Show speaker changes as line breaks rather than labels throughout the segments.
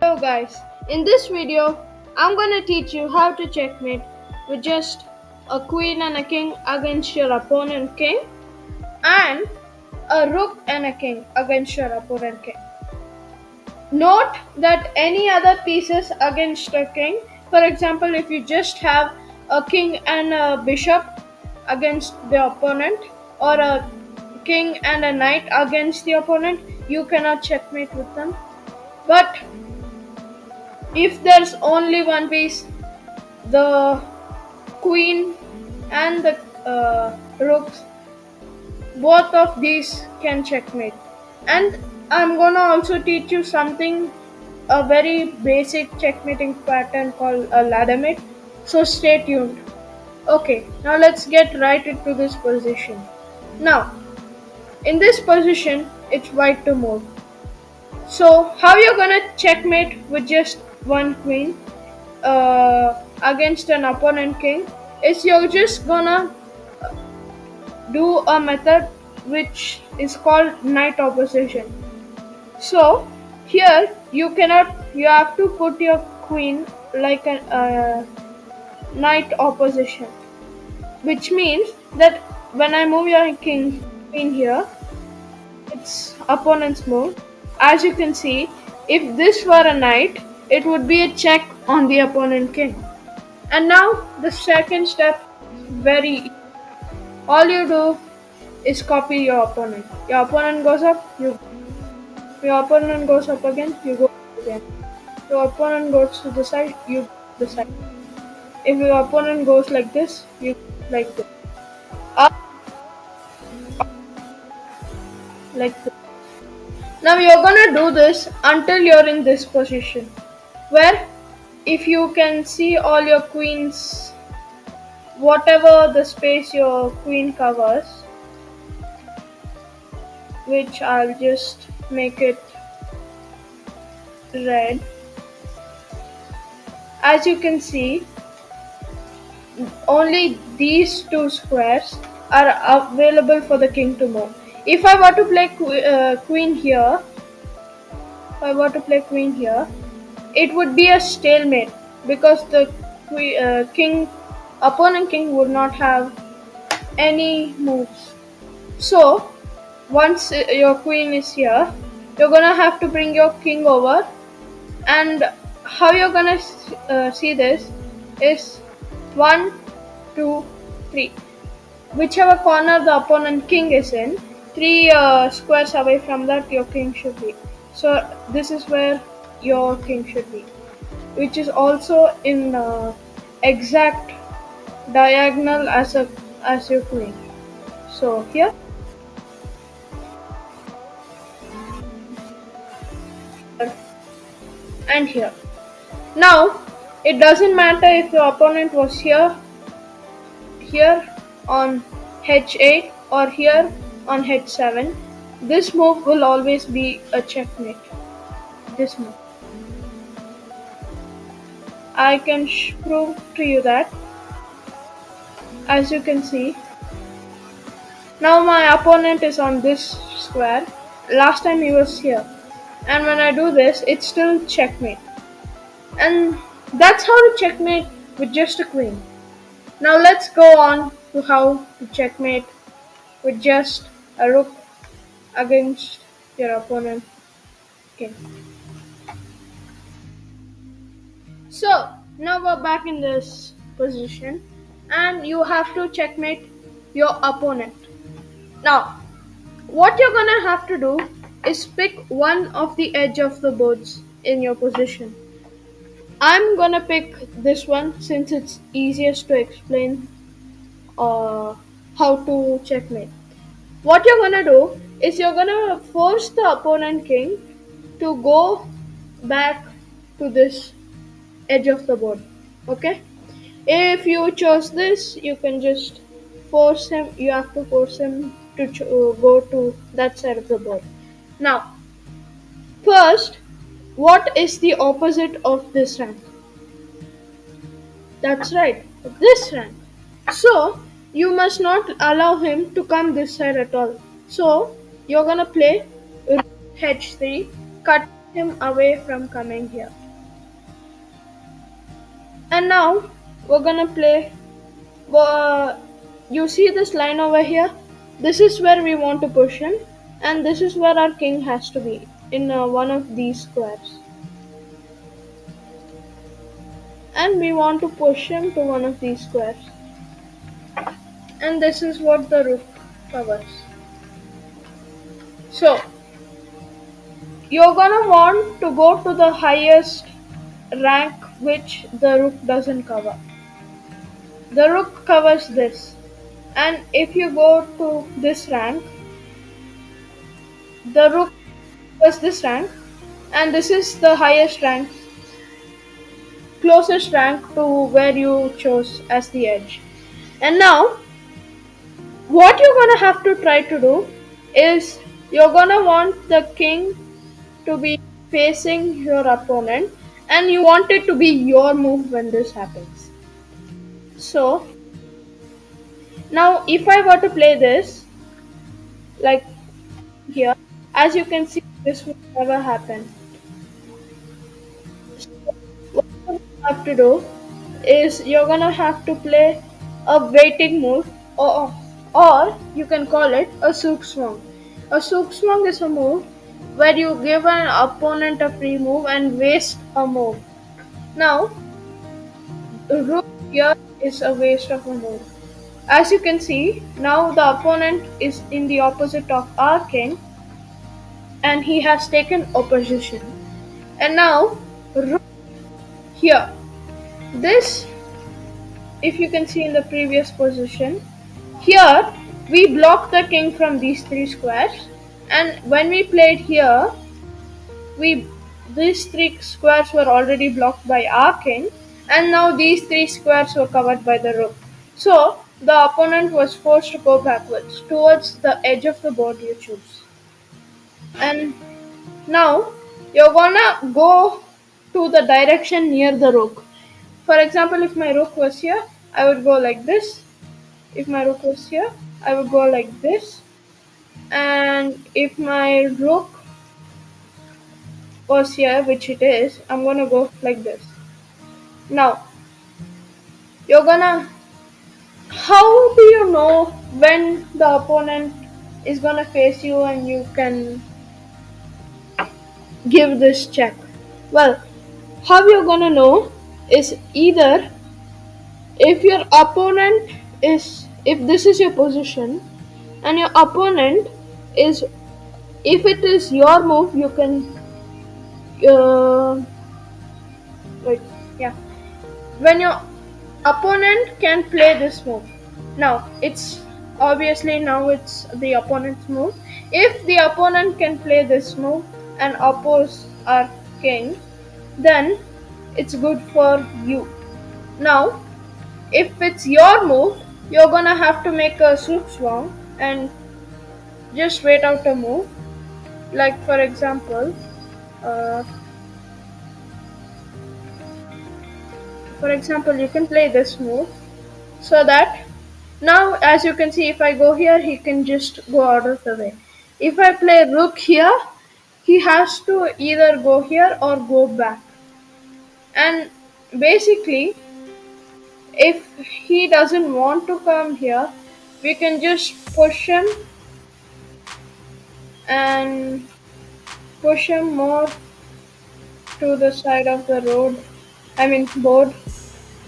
Hello guys, in this video I'm gonna teach you how to checkmate with just a queen and a king against your opponent king and a rook and a king against your opponent king. Note that any other pieces against a king, for example if you just have a king and a bishop against the opponent or a king and a knight against the opponent, you cannot checkmate with them. But if there's only one piece, the queen and the rooks, both of these can checkmate. And I'm gonna also teach you something, a very basic checkmating pattern called a laddermate. So stay tuned. Okay, now let's get right into this position. Now, in this position, it's white to move. So how you're gonna checkmate with just one queen against an opponent king is you're just gonna do a method which is called knight opposition. So here you have to put your queen like a knight opposition, which means that when I move your queen here, it's opponent's move. As you can see, if this were a knight, it would be a check on the opponent king. And now the second step is very easy. All you do is copy your opponent. Your opponent goes up, your opponent goes up again, you go again. Your opponent goes to the side, you go to the side. If your opponent goes like this, you go like this. Up, like this. Now you're gonna do this until you're in this position, where if you can see all your queens, whatever the space your queen covers, which I'll just make it red. As you can see, only these two squares are available for the king to move. If I were to play queen here, it would be a stalemate because the opponent king would not have any moves. So once your queen is here, you're gonna have to bring your king over, and how you're gonna see this is 1, 2, 3. Whichever corner the opponent king is in, 3 squares away from that your king should be. So this is where your king should be, which is also in exact diagonal as your queen. So here and here. Now it doesn't matter if your opponent was here on h8 or here on h7. This move will always be a checkmate. This move, I can prove to you that. As you can see, now my opponent is on this square. Last time he was here, and when I do this, it's still checkmate. And that's how to checkmate with just a queen. Now let's go on to how to checkmate with just a rook against your opponent king. So now we're back in this position and you have to checkmate your opponent. Now what you're gonna have to do is pick one of the edge of the boards in your position. I'm gonna pick this one since it's easiest to explain how to checkmate. What you're gonna do is you're gonna force the opponent king to go back to this edge of the board. Okay? If you chose this, you can just force him. You have to force him to go to that side of the board. Now, first, what is the opposite of this rank? That's right, this rank. So you must not allow him to come this side at all. So you're gonna play h3, cut him away from coming here. And now we're gonna play. Uh, you see this line over here? This is where we want to push him, and this is where our king has to be in one of these squares. And we want to push him to one of these squares. And this is what the rook covers. So you're gonna want to go to the highest rank which the rook doesn't cover. The rook covers this, and if you go to this rank, the rook covers this rank, and this is the highest rank, closest rank to where you chose as the edge. And now what you're gonna have to try to do is you're gonna want the king to be facing your opponent, and you want it to be your move when this happens. So now if I were to play this like here, as you can see, this will never happen. What you have to do is you're gonna have to play a waiting move, or you can call it a sook swung. A sook swung is a move where you give an opponent a free move and waste a move. Now, rook here is a waste of a move. As you can see, now the opponent is in the opposite of our king, and he has taken opposition. And now, rook here. This, if you can see in the previous position, here we block the king from these three squares, and when we played here, we these three squares were already blocked by our king, and now these three squares were covered by the rook. So the opponent was forced to go backwards towards the edge of the board you choose. And now you're gonna go to the direction near the rook. For example, if my rook was here, I would go like this. If my rook was here, I would go like this. And if my rook was here, which it is, I'm gonna go like this. Now, you're gonna. How do you know when the opponent is gonna face you and you can give this check? Well, how you're gonna know is either if your opponent is, if this is your position and your opponent is, if it is your move, you can wait, yeah, when your opponent can play this move. Now it's obviously now it's the opponent's move. If the opponent can play this move and oppose our king, then it's good for you. Now if it's your move, you're gonna have to make a sook swung and just wait out a move. Like for example, uh, you can play this move, so that now, as you can see, if I go here, he can just go out of the way. If I play rook here, he has to either go here or go back. And basically, if he doesn't want to come here, we can just push him and push him more to the side of the board.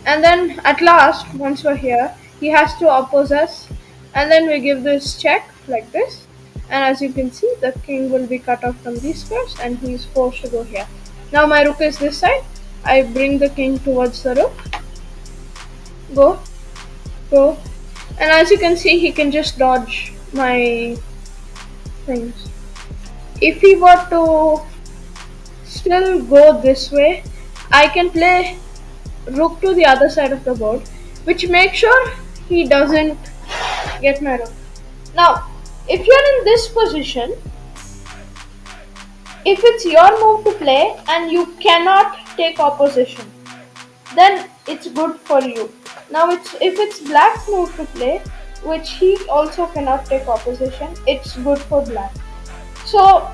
And then at last, once we're here, he has to oppose us, and then we give this check like this, and as you can see, the king will be cut off from these squares and he is forced to go here. Now my rook is this side, I bring the king towards the rook, go, and as you can see, he can just dodge my things. If he were to still go this way, I can play rook to the other side of the board, which makes sure he doesn't get my rook. Now, if you're in this position, if it's your move to play and you cannot take opposition, then it's good for you. Now, if it's black's move to play, which he also cannot take opposition, it's good for black. So,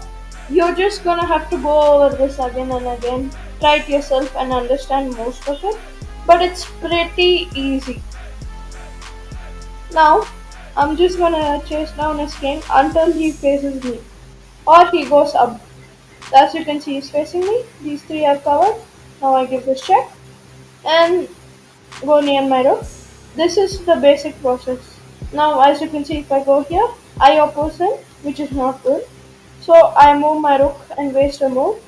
You're just gonna have to go over this again and again, try it yourself and understand most of it, but it's pretty easy. Now, I'm just gonna chase down his king until he faces me, or he goes up. As you can see, he's facing me. These three are covered. Now I give this check and go near my rook. This is the basic process. Now, as you can see, if I go here, I oppose him, which is not good. So I move my rook and waste a move.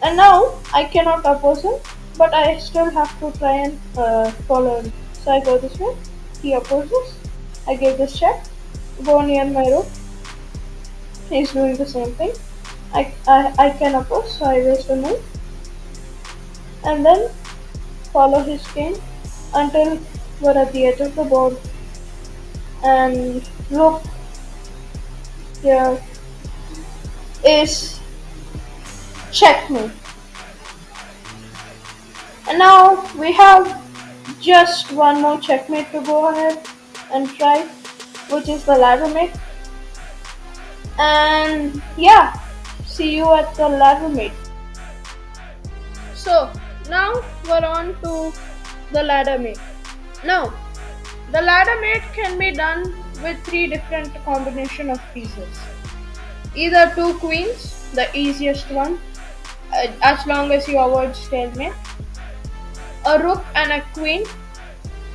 And now I cannot oppose him, but I still have to try and follow him. So I go this way. He opposes. I give this check. Go near my rook. He's doing the same thing. I can oppose, so I waste a move. And then follow his king until we're at the edge of the board. And rook here is checkmate. And now we have just one more checkmate to go ahead and try, which is the laddermate. And yeah, see you at the laddermate. So now we're on to the laddermate. Now, the laddermate can be done with three different combination of pieces. Either two queens, the easiest one, as long as you avoid stalemate. A rook and a queen,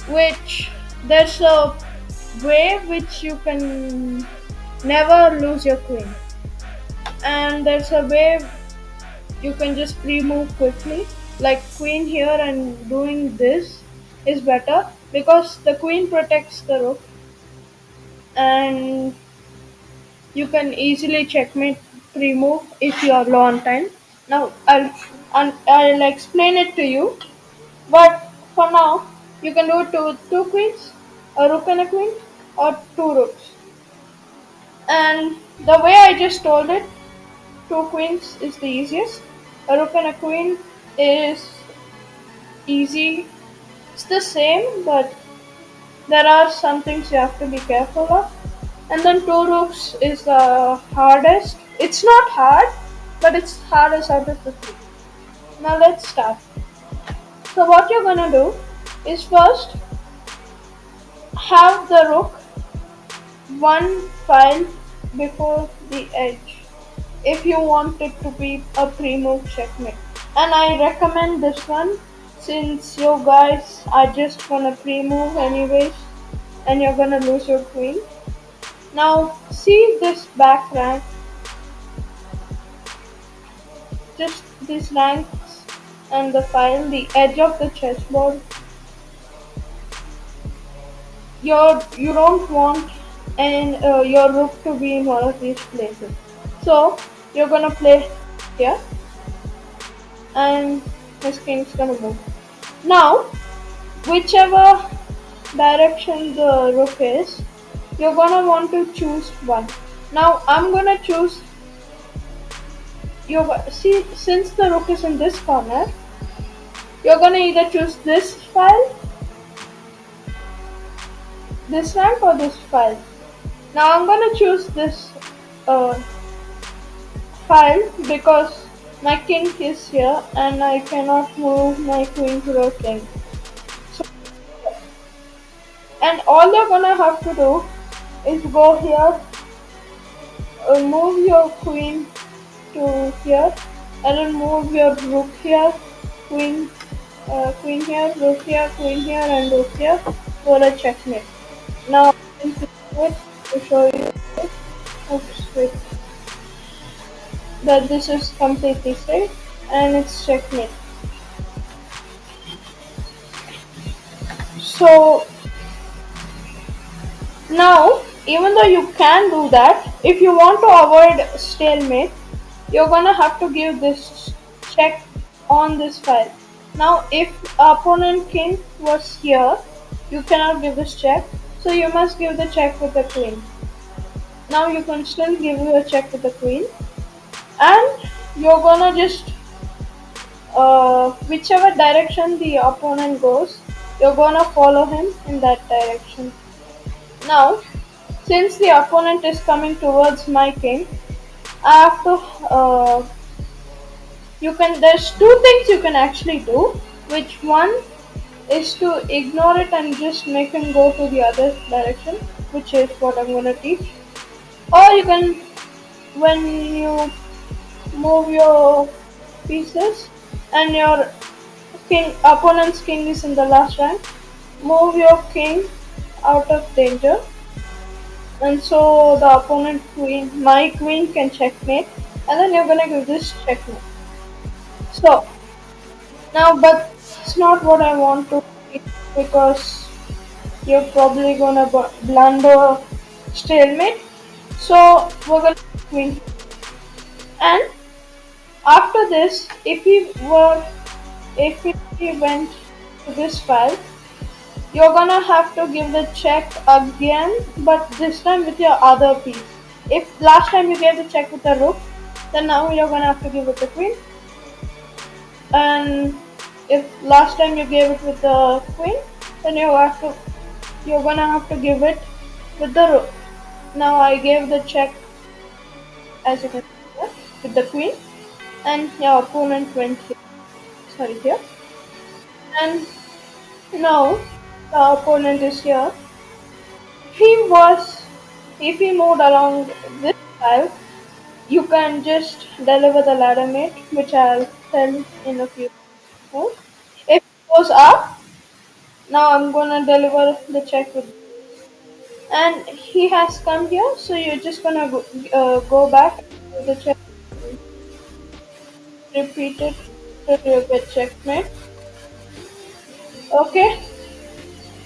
which there's a way which you can never lose your queen. And there's a way you can just pre-move quickly, like queen here, and doing this is better because the queen protects the rook and you can easily checkmate pre-move if you are low on time. Now I'll explain it to you, but for now you can do it to two queens, a rook and a queen, or two rooks. And the way I just told it, two queens is the easiest. A rook and a queen is easy. It's the same, but there are some things you have to be careful of. And then two rooks is the hardest. It's not hard, but it's hardest out of the three. Now let's start. So what you're gonna do is first have the rook one file before the edge if you want it to be a pre-move checkmate. And I recommend this one since you guys are just gonna pre-move anyways and you're gonna lose your queen. Now see this back rank, just these ranks and the file, the edge of the chessboard. You don't want your rook to be in one of these places. So you're gonna play here and his king's gonna move. Now whichever direction the rook is, you're gonna want to choose one. Now I'm gonna choose, see, since the rook is in this corner, you're gonna either choose this file, this rank, or this file. Now I'm gonna choose this file because my king is here and I cannot move my queen to the king. So, and all you're gonna have to do is go here, move your queen to here, and then move your rook here, queen here, rook here, queen here, and rook here for a checkmate. Now I'm going to show you. Oops, wait. That this is completely straight and it's checkmate. So now, even though you can do that, if you want to avoid stalemate, you're gonna have to give this check on this file. Now if opponent king was here, you cannot give this check, so you must give the check with the queen. Now you can still give your check with the queen, and you're gonna just whichever direction the opponent goes, you're gonna follow him in that direction. Now since the opponent is coming towards my king, After you can, there's two things you can actually do. Which one is to ignore it and just make him go to the other direction, which is what I'm gonna teach. Or you can, when you move your pieces and your king opponent's king is in the last rank, move your king out of danger, and so the opponent queen, my queen, can checkmate, and then you're gonna give this checkmate. So now, but it's not what I want to teach, because you're probably gonna blunder stalemate. So we're gonna queen, and after this, if he went to this file, you're gonna have to give the check again, but this time with your other piece. If last time you gave the check with the rook, then now you're gonna have to give it the queen. And if last time you gave it with the queen, then you're gonna have to give it with the rook. Now I gave the check, as you can see here, with the queen, and your opponent went here. Sorry, here. And now the opponent is here. If he was, if he moved along this file, you can just deliver the laddermate, which I'll tell in a few more. If it goes up, now I'm gonna deliver the check with, and he has come here, so you're just gonna go back to the check, repeat it till you get checkmate. Okay,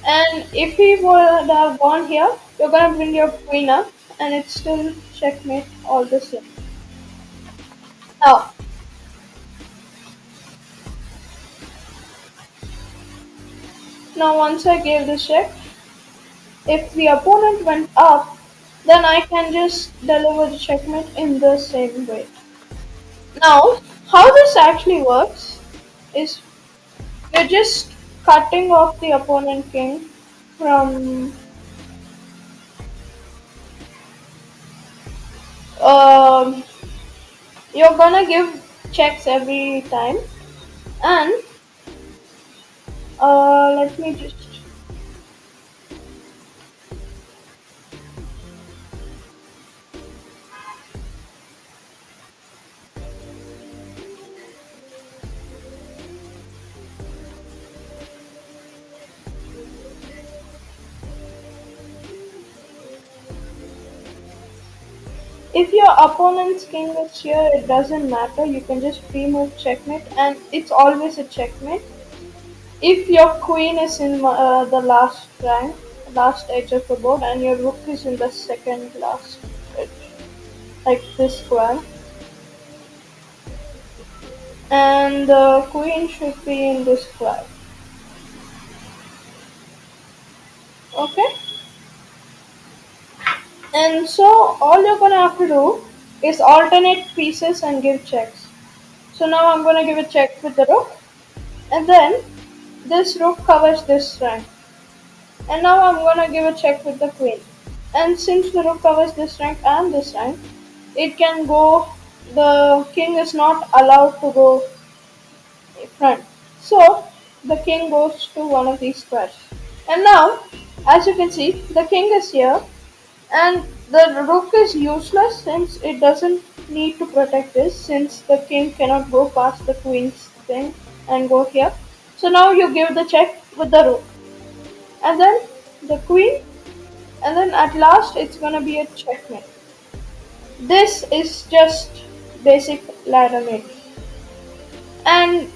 and if he would have gone here, you're gonna bring your queen up, and it's still checkmate all the same. Now, once I gave the check, if the opponent went up, then I can just deliver the checkmate in the same way. Now, how this actually works is you're just cutting off the opponent king from, um, you're gonna give checks every time, and let me just, if your opponent's king is here, it doesn't matter, you can just pre-move checkmate, and it's always a checkmate. If your queen is in the last rank, last edge of the board, and your rook is in the second last edge, like this square, and the queen should be in this square. Okay? And so all you're gonna have to do is alternate pieces and give checks. So now I'm gonna give a check with the rook, and then this rook covers this rank. And now I'm gonna give a check with the queen. And since the rook covers this rank, it can go, the king is not allowed to go in front. So the king goes to one of these squares. And now, as you can see, the king is here, and the rook is useless since it doesn't need to protect this, since the king cannot go past the queen's thing and go here. So now you give the check with the rook, and then the queen, and then at last it's gonna be a checkmate. This is just basic laddermate, and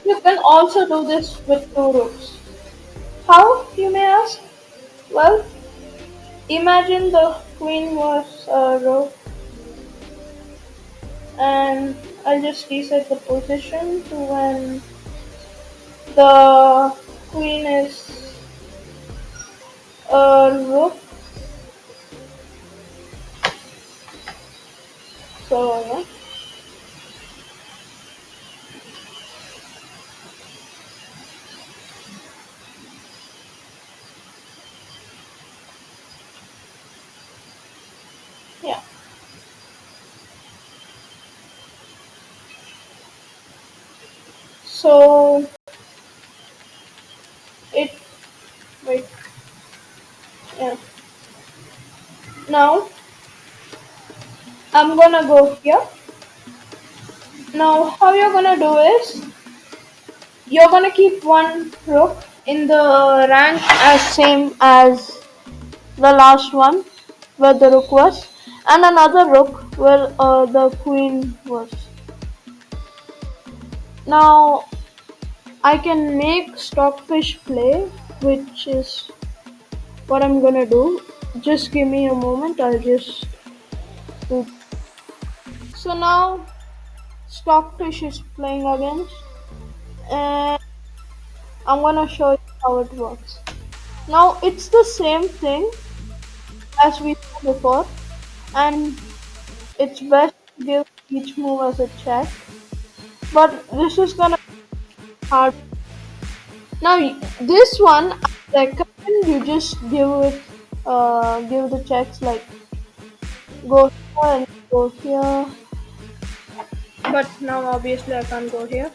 you can also do this with two rooks. How, you may ask? Well, imagine the queen was a rook, and I'll just reset the position to when the queen is a rook. So yeah, yeah. So it wait yeah. Now I'm gonna go here. Now how you're gonna do is you're gonna keep one rook in the rank as same as the last one where the rook was, and another rook where the queen was. Now I can make stockfish play, which is what I'm gonna do. Just give me a moment, I'll just do. So now stockfish is playing against, and I'm gonna show you how it works. Now it's the same thing as we saw before, and it's best to give each move as a check, but this is gonna be hard. Now this one, I recommend you just give the checks like go here and go here. But now obviously I can't go here.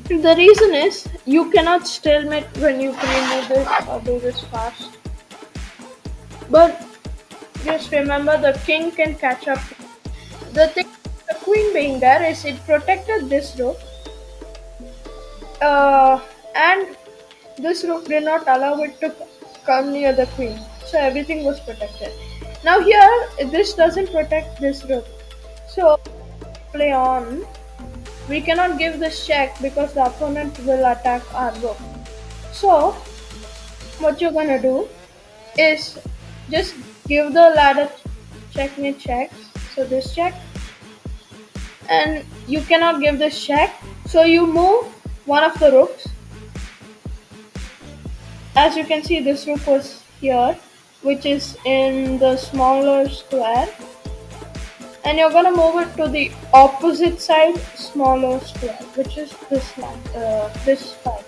The reason is you cannot stalemate when you can remove this or do this fast. But just remember the king can catch up. The thing, the queen being there is it protected this rook, and this rook did not allow it to come near the queen. So everything was protected. Now here, this doesn't protect this rook. So play on. We cannot give this check because the opponent will attack our rook. So what you're gonna do is just give the ladder checkmate checks. So this check, and you cannot give this check. So you move one of the rooks. As you can see, this rook was here, which is in the smaller square, and you're gonna move it to the opposite side, smaller square, which is this side.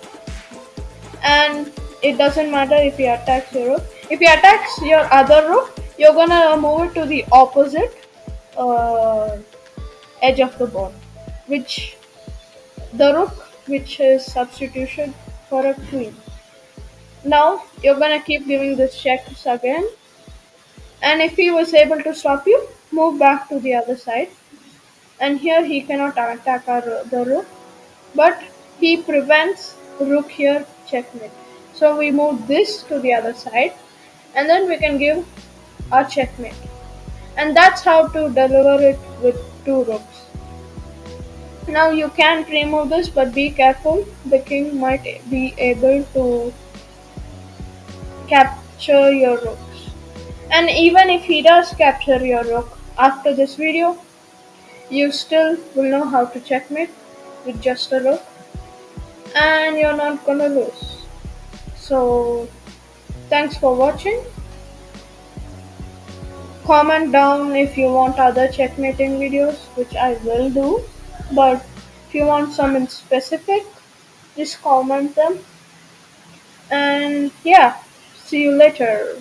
And it doesn't matter if he attacks your rook. If he attacks your other rook, you're gonna move it to the opposite uh, edge of the board, which the rook, which is substitution for a queen. Now you're gonna keep giving this checks again, and if he was able to stop you, move back to the other side. And here he cannot attack the rook, but he prevents rook here checkmate. So we move this to the other side, and then we can give our checkmate. And that's how to deliver it with two rooks. Now you can't remove this, but be careful. The king might be able to capture your rooks. And even if he does capture your rook after this video, you still will know how to checkmate with just a rook, and you're not gonna lose. So thanks for watching. Comment down if you want other checkmating videos, which I will do, but if you want some in specific, just comment them. And yeah, see you later.